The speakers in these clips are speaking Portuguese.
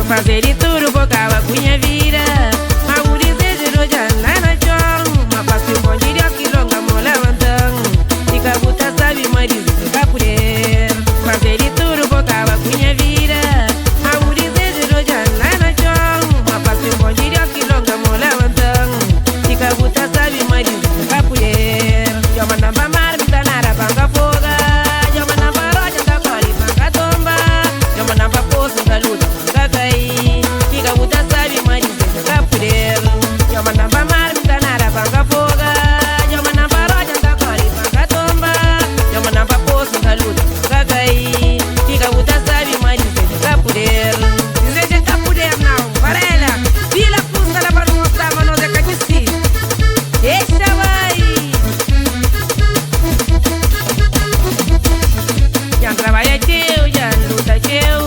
Fazer e tudo boca a cunha vira. Mauri desejo já na chão. Mas passe um bom dia que longa mola vantão. Fica buta sabe marido fica por ele. Fazer e tudo boca a cunha vira. Mauri desejo já na chão. Mas passe um bom dia que longa mola vantão. Fica buta sabe marido fica por ele. Eu mando pra mar me dá nada pra foga. Eu mando pra rocha da cori pra tomba. Eu mando pra poço da luta. Fica muita sabe, mas fica por ele. Eu mando pra mar, me dá nada pra foga. Eu mando pra rocha da cori pra tomba. Eu mando pra poço da luta pra cair. Fica muita sabe, mas fica por ele. Dizer que por ele não, para ela. Vila fusta lá para mostrar, mas não é que aqui. Deixa vai. Já trabalha teu, já luta teu.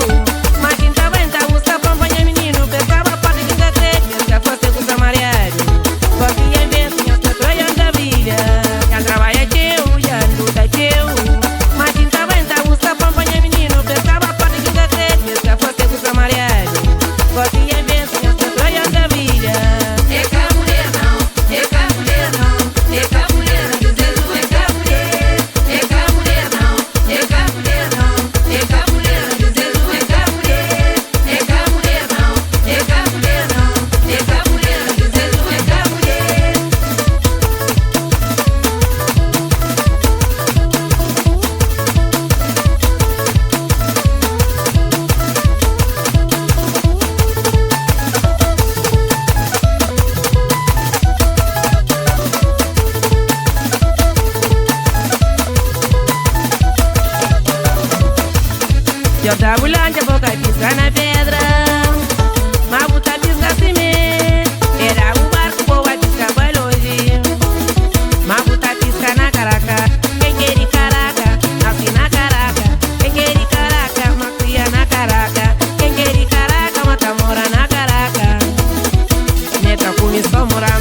Eu da ambulância, boca e pisca na pedra. Mas botar pisca assim mesmo. Era o barco, boa pisca vai longe. Mas botar pisca na caraca. Quem quer ir caraca, nasce na caraca. Quem quer ir caraca, mas cria na caraca. Quem quer ir caraca, mata mora na caraca. Meta comissão mora